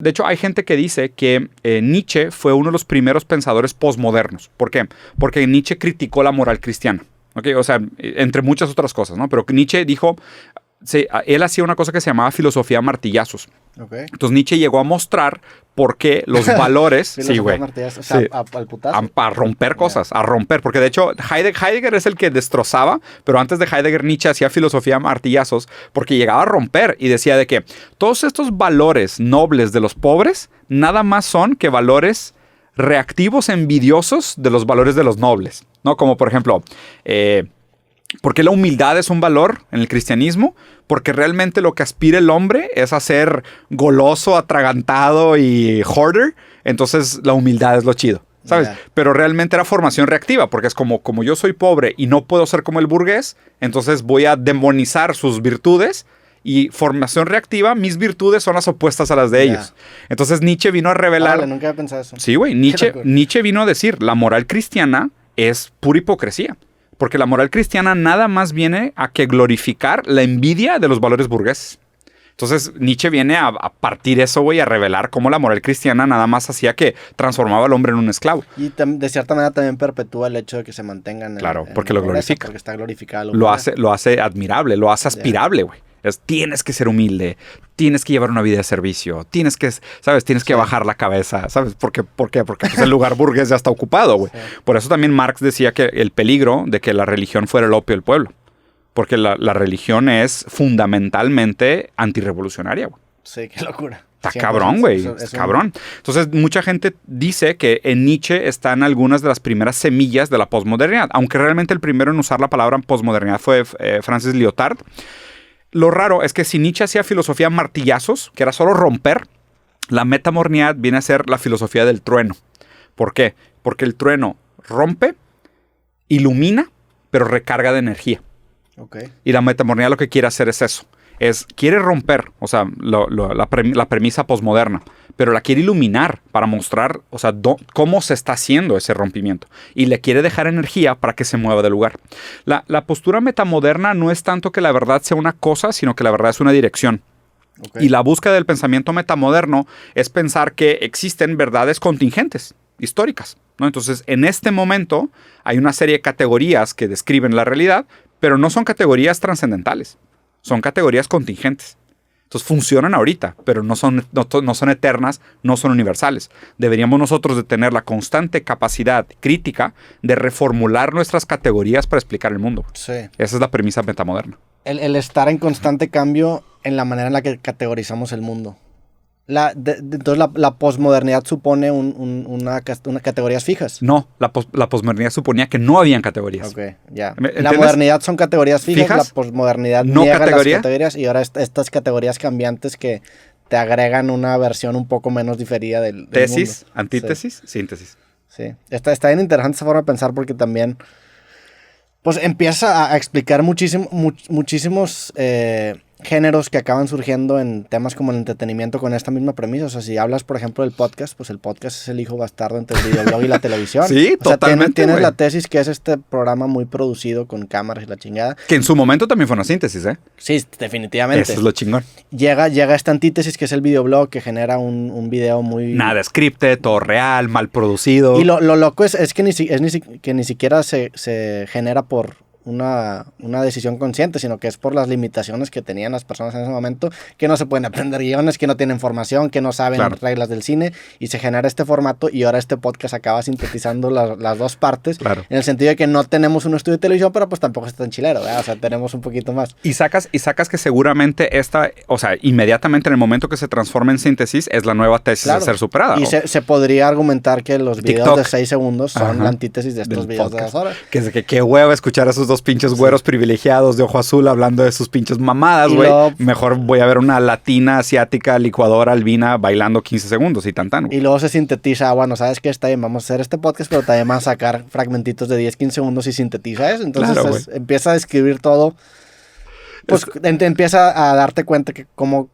De hecho, hay gente que dice que Nietzsche fue uno de los primeros pensadores posmodernos. ¿Por qué? Porque Nietzsche criticó la moral cristiana. ¿Okay? O sea, entre muchas otras cosas, ¿no? Pero Nietzsche dijo... Sí, él hacía una cosa que se llamaba filosofía martillazos. Okay. Entonces Nietzsche llegó a mostrar por qué los valores... sí, güey. O sea, sí, al putazo. A romper cosas, a romper. Porque de hecho Heidegger es el que destrozaba, pero antes de Heidegger Nietzsche hacía filosofía martillazos porque llegaba a romper y decía de que todos estos valores nobles de los pobres nada más son que valores reactivos envidiosos de los valores de los nobles, ¿no? Como por ejemplo... ¿por qué la humildad es un valor en el cristianismo? Porque realmente lo que aspira el hombre es a ser goloso, atragantado y hoarder. Entonces la humildad es lo chido, ¿sabes? Yeah. Pero realmente era formación reactiva, porque es como yo soy pobre y no puedo ser como el burgués, entonces voy a demonizar sus virtudes. Y formación reactiva, mis virtudes son las opuestas a las de ellos. Entonces Nietzsche vino a revelar... Vale, nunca había pensado eso. Sí, güey. Nietzsche vino a decir, la moral cristiana es pura hipocresía. Porque la moral cristiana nada más viene a que glorificar la envidia de los valores burgueses. Entonces Nietzsche viene a partir eso, güey, a revelar cómo la moral cristiana nada más hacía que transformaba al hombre en un esclavo. Y de cierta manera también perpetúa el hecho de que se mantengan claro, porque lo glorifica. Porque está glorificado. Lo hace admirable, lo hace aspirable, güey. Tienes que ser humilde, tienes que llevar una vida de servicio, tienes que, ¿sabes? Tienes que bajar la cabeza, ¿sabes? ¿Por qué? Porque pues, el lugar burgués ya está ocupado, güey. Sí. Por eso también Marx decía que el peligro de que la religión fuera el opio del pueblo. Porque la religión es fundamentalmente antirrevolucionaria, güey. Sí, qué locura. Está cabrón, güey. Es cabrón. Entonces, mucha gente dice que en Nietzsche están algunas de las primeras semillas de la posmodernidad. Aunque realmente el primero en usar la palabra posmodernidad fue Francis Lyotard. Lo raro es que si Nietzsche hacía filosofía martillazos, que era solo romper, la metamodernidad viene a ser la filosofía del trueno. ¿Por qué? Porque el trueno rompe, ilumina, pero recarga de energía. Okay. Y la metamodernidad lo que quiere hacer es eso. Quiere romper, o sea, la premisa posmoderna, pero la quiere iluminar para mostrar, o sea, cómo se está haciendo ese rompimiento. Y le quiere dejar energía para que se mueva del lugar. La postura metamoderna no es tanto que la verdad sea una cosa, sino que la verdad es una dirección. Okay. Y la búsqueda del pensamiento metamoderno es pensar que existen verdades contingentes, históricas, ¿no? Entonces, en este momento hay una serie de categorías que describen la realidad, pero no son categorías trascendentales. Son categorías contingentes. Entonces funcionan ahorita, pero no son eternas, no son universales. Deberíamos nosotros de tener la constante capacidad crítica de reformular nuestras categorías para explicar el mundo. Sí. Esa es la premisa metamoderna. El estar en constante cambio en la manera en la que categorizamos el mundo. Entonces la posmodernidad supone una categorías fijas. No, la posmodernidad suponía que no habían categorías. Ok, ya. La modernidad son categorías fijas, la posmodernidad no niega categoría. Las categorías y ahora estas categorías cambiantes que te agregan una versión un poco menos diferida del tesis, mundo. antítesis, sí. Síntesis. Sí, está bien interesante esa forma de pensar porque también pues empieza a explicar muchísimos géneros que acaban surgiendo en temas como el entretenimiento con esta misma premisa. O sea, si hablas, por ejemplo, del podcast, pues el podcast es el hijo bastardo entre el videoblog y la televisión. Sí, o sea, totalmente. Tienes la tesis que es este programa muy producido con cámaras y la chingada. Que en su momento también fue una síntesis, ¿eh? Sí, definitivamente. Eso es lo chingón. Llega esta antítesis que es el videoblog que genera un video muy... Nada scripted, todo real, mal producido. Y lo loco es que ni siquiera se genera por una decisión consciente, sino que es por las limitaciones que tenían las personas en ese momento, que no se pueden aprender guiones, que no tienen formación, que no saben reglas del cine, y se genera este formato, y ahora este podcast acaba sintetizando las dos partes, en el sentido de que no tenemos un estudio de televisión, pero pues tampoco es tan chilero, ¿verdad? O sea, tenemos un poquito más. Y sacas que seguramente inmediatamente en el momento que se transforma en síntesis, es la nueva tesis a ser superada. Y se podría argumentar que los videos TikTok de 6 segundos son la antítesis de estos videos podcast. De 2 horas. Qué hueva escuchar a esos dos pinches güeros privilegiados de ojo azul hablando de sus pinches mamadas, güey. Mejor voy a ver una latina, asiática, licuadora, albina, bailando 15 segundos y tan. Y luego se sintetiza, bueno, ¿sabes qué? Está bien, vamos a hacer este podcast, pero también vamos a sacar fragmentitos de 10, 15 segundos y sintetiza eso. Entonces empieza a describir todo. Pues empieza a darte cuenta que cómo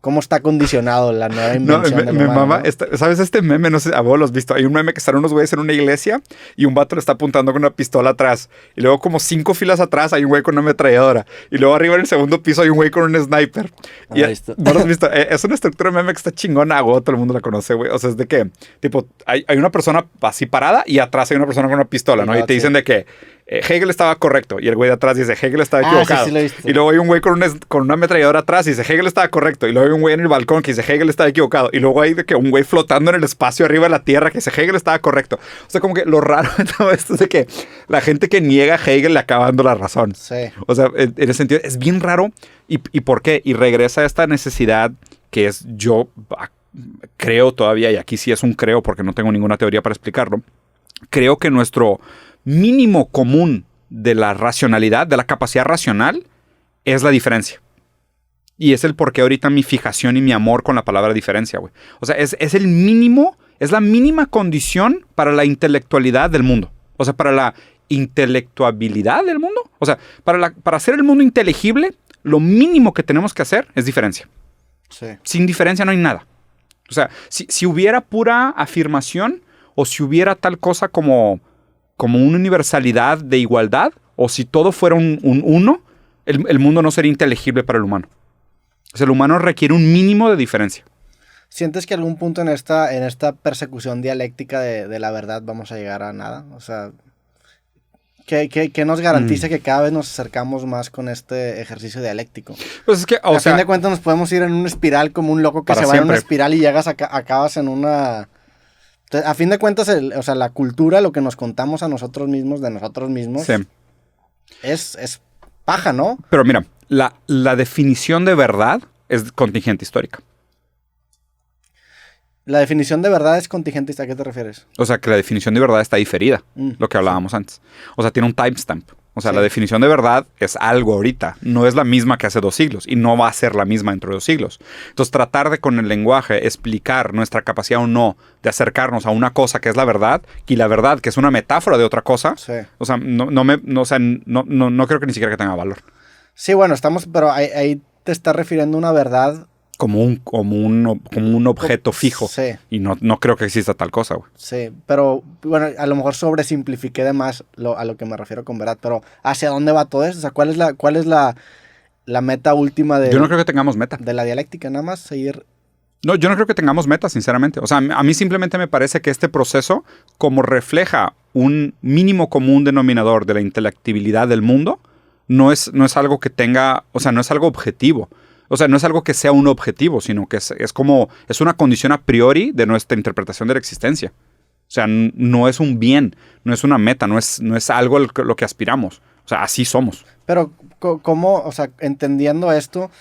cómo está condicionado la nueva No, invención del me humano, mama. ¿no? ¿Sabes este meme? No sé, a vos lo has visto. Hay un meme que están unos güeyes en una iglesia y un vato le está apuntando con una pistola atrás. Y luego como 5 filas atrás hay un güey con una ametralladora. Y luego arriba en el segundo piso hay un güey con un sniper. No lo he visto. ¿No lo has visto? Es una estructura de meme que está chingona, güey. Todo el mundo la conoce, güey. O sea, es de que, tipo, hay una persona así parada y atrás hay una persona con una pistola, ¿no? Y te dicen de que Hegel estaba correcto. Y el güey de atrás dice, Hegel estaba equivocado. Sí, lo he visto. Y luego hay un güey con una ametralladora atrás y dice, Hegel estaba correcto. Y luego hay un güey en el balcón que dice, Hegel estaba equivocado. Y luego hay de que un güey flotando en el espacio arriba de la Tierra que dice, Hegel estaba correcto. O sea, como que lo raro de todo esto es de que la gente que niega a Hegel le acaba dando la razón. Sí. O sea, en ese sentido, es bien raro. ¿Y por qué? Y regresa a esta necesidad que es creo todavía, y aquí sí es un creo porque no tengo ninguna teoría para explicarlo, creo que nuestro mínimo común de la racionalidad, de la capacidad racional, es la diferencia. Y es el porqué ahorita mi fijación y mi amor con la palabra diferencia, güey. O sea, es el mínimo, es la mínima condición para la intelectualidad del mundo. O sea, para la intelectuabilidad del mundo. O sea, para hacer el mundo inteligible, lo mínimo que tenemos que hacer es diferencia. Sí. Sin diferencia no hay nada. O sea, si hubiera pura afirmación o si hubiera tal cosa como una universalidad de igualdad o si todo fuera un uno, el mundo no sería inteligible para el humano. O sea, el humano requiere un mínimo de diferencia. ¿Sientes que algún punto en esta persecución dialéctica de la verdad vamos a llegar a nada? O sea, ¿qué nos garantiza que cada vez nos acercamos más con este ejercicio dialéctico? Pues es que, a fin de cuentas nos podemos ir en una espiral como un loco que se va en una espiral y llegas acabas en una... Entonces, a fin de cuentas, la cultura, lo que nos contamos a nosotros mismos, de nosotros mismos, sí, es paja, ¿no? Pero mira, la definición de verdad es contingente histórica. La definición de verdad es contingente. ¿A qué te refieres? O sea, que la definición de verdad está diferida, lo que hablábamos antes. O sea, tiene un timestamp. O sea, la definición de verdad es algo ahorita. No es la misma que hace 2 siglos y no va a ser la misma dentro de 2 siglos. Entonces, tratar de con el lenguaje explicar nuestra capacidad o no de acercarnos a una cosa que es la verdad y la verdad que es una metáfora de otra cosa. Sí. O sea, no creo que ni siquiera que tenga valor. Sí, bueno, pero ahí te estás refiriendo a una verdad como un objeto fijo. Sí. Y no creo que exista tal cosa, güey. Sí, pero bueno, a lo mejor sobresimplifiqué de más a lo que me refiero con verdad, pero ¿hacia dónde va todo eso? O sea, ¿cuál es la meta última de... Yo no creo que tengamos meta. De la dialéctica, nada más seguir... No, yo no creo que tengamos meta, sinceramente. O sea, a mí simplemente me parece que este proceso, como refleja un mínimo común denominador de la intelectibilidad del mundo, no es algo que tenga... O sea, no es algo objetivo. O sea, no es algo que sea un objetivo, sino que es una condición a priori de nuestra interpretación de la existencia. O sea, no es un bien, no es una meta, no es algo a lo que aspiramos. O sea, así somos. Pero, ¿cómo, o sea, entendiendo esto,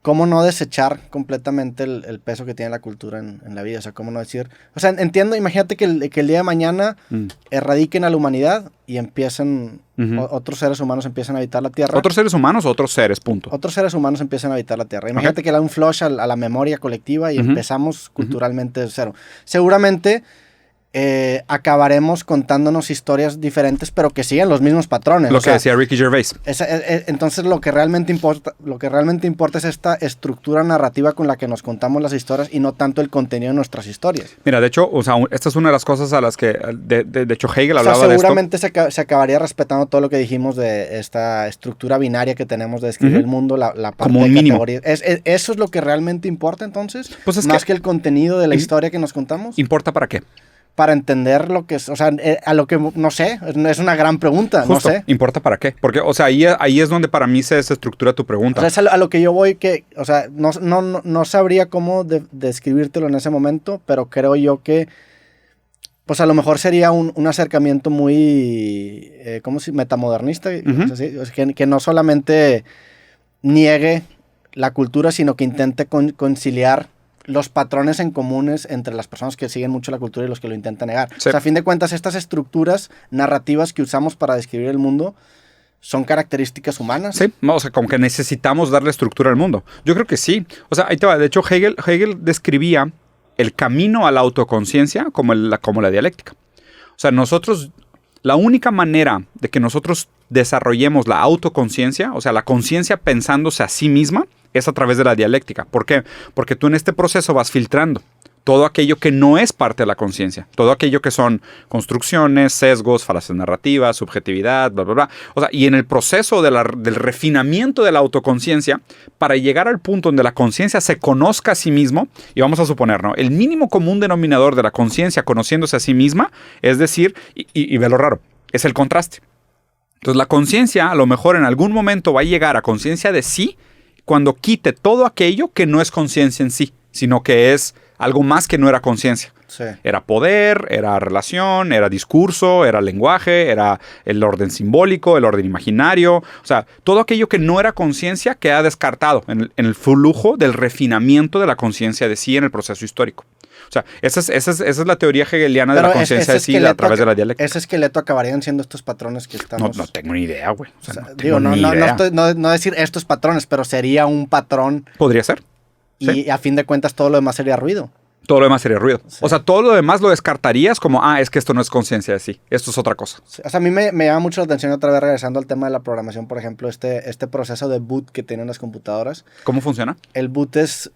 cómo no desechar completamente el peso que tiene la cultura en la vida? O sea, cómo no decir... O sea, entiendo, imagínate que el día de mañana erradiquen a la humanidad y empiecen... otros seres humanos empiezan a habitar la Tierra. ¿Otros seres humanos o otros seres, punto? Otros seres humanos empiezan a habitar la Tierra. Imagínate que le da un flush a la memoria colectiva y empezamos culturalmente de cero. Seguramente acabaremos contándonos historias diferentes, pero que siguen los mismos patrones. Lo que decía Ricky Gervais. Entonces lo que realmente importa es esta estructura narrativa con la que nos contamos las historias y no tanto el contenido de nuestras historias. Mira, de hecho, o sea, esta es una de las cosas a las que, de hecho, Hegel hablaba de esto. Seguramente se acabaría respetando todo lo que dijimos de esta estructura binaria que tenemos de describir el mundo, la parte como un de mínimo. categorías. ¿Eso es lo que realmente importa entonces? Pues más que el contenido de la historia que nos contamos. ¿Importa para qué? Para entender lo que es, o sea, a lo que, no sé, es una gran pregunta, Justo, no sé. ¿importa para qué? Porque, o sea, ahí es donde para mí se desestructura tu pregunta. O sea, es a lo que yo voy que, o sea, no sabría cómo describírtelo en ese momento, pero creo yo que, pues a lo mejor sería un acercamiento muy, ¿cómo se dice? Metamodernista, o sea, que no solamente niegue la cultura, sino que intente conciliar los patrones en comunes entre las personas que siguen mucho la cultura y los que lo intentan negar. Sí. O sea, a fin de cuentas, estas estructuras narrativas que usamos para describir el mundo son características humanas. Sí, o sea, como que necesitamos darle estructura al mundo. Yo creo que sí. O sea, ahí te va. De hecho, Hegel describía el camino a la autoconciencia como la dialéctica. O sea, la única manera de que nosotros desarrollemos la autoconciencia, o sea, la conciencia pensándose a sí misma, es a través de la dialéctica. ¿Por qué? Porque tú en este proceso vas filtrando todo aquello que no es parte de la conciencia, todo aquello que son construcciones, sesgos, falacias narrativas, subjetividad, bla, bla, bla. O sea, y en el proceso del refinamiento de la autoconciencia, para llegar al punto donde la conciencia se conozca a sí mismo, y vamos a suponer, ¿no? El mínimo común denominador de la conciencia conociéndose a sí misma, es decir, y ve lo raro, es el contraste. Entonces la conciencia a lo mejor en algún momento va a llegar a conciencia de sí cuando quite todo aquello que no es conciencia en sí, sino que es algo más que no era conciencia. Sí. Era poder, era relación, era discurso, era lenguaje, era el orden simbólico, el orden imaginario. O sea, todo aquello que no era conciencia queda descartado en el flujo del refinamiento de la conciencia de sí en el proceso histórico. O sea, esa es la teoría hegeliana de la conciencia de sí a través de la dialéctica. Ese esqueleto acabarían siendo estos patrones que estamos... No tengo ni idea, güey. O sea, no decir estos patrones, pero sería un patrón. Podría ser. Y ¿sí? a fin de cuentas todo lo demás sería ruido. Todo lo demás sería ruido. Sí. O sea, todo lo demás lo descartarías como, es que esto no es conciencia de sí. Esto es otra cosa. Sí. O sea, a mí me llama mucho la atención, otra vez regresando al tema de la programación, por ejemplo, este proceso de boot que tienen las computadoras. ¿Cómo funciona? El boot es...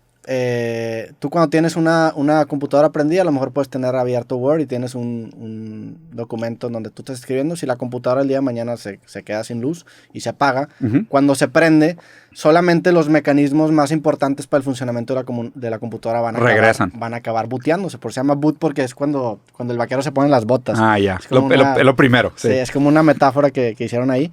tú cuando tienes una computadora prendida, a lo mejor puedes tener abierto Word y tienes un documento en donde tú estás escribiendo. Si la computadora el día de mañana se queda sin luz y se apaga, cuando se prende, solamente los mecanismos más importantes para el funcionamiento de la computadora van a acabar booteándose. Por eso se llama boot porque es cuando el vaquero se pone las botas. Ya. Es lo primero. Sí, es como una metáfora que hicieron ahí.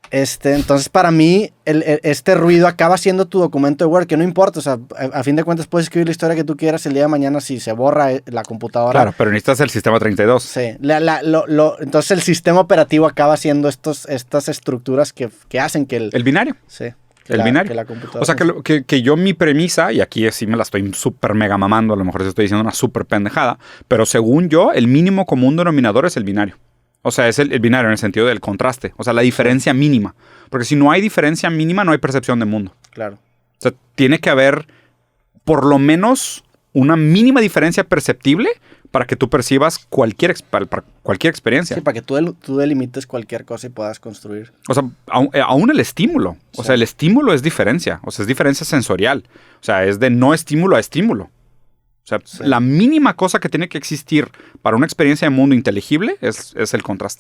Entonces para mí este ruido acaba siendo tu documento de Word, que no importa, o sea, a fin de cuentas puedes escribir la historia que tú quieras el día de mañana si se borra la computadora. Claro, pero necesitas el sistema 32. Sí, entonces el sistema operativo acaba siendo estas estructuras que hacen que el binario. Sí. El binario. Que la computadora o sea, que yo mi premisa, y aquí sí me la estoy súper mega mamando, a lo mejor estoy diciendo una súper pendejada, pero según yo, el mínimo común denominador es el binario. O sea, es el binario en el sentido del contraste. O sea, la diferencia mínima. Porque si no hay diferencia mínima, no hay percepción de mundo. Claro. O sea, tiene que haber por lo menos una mínima diferencia perceptible para que tú percibas cualquier experiencia. Sí, para que tú delimites cualquier cosa y puedas construir. O sea, aún el estímulo. O sea, el estímulo es diferencia. O sea, es diferencia sensorial. O sea, es de no estímulo a estímulo. O sea, la mínima cosa que tiene que existir para una experiencia de mundo inteligible es el contraste.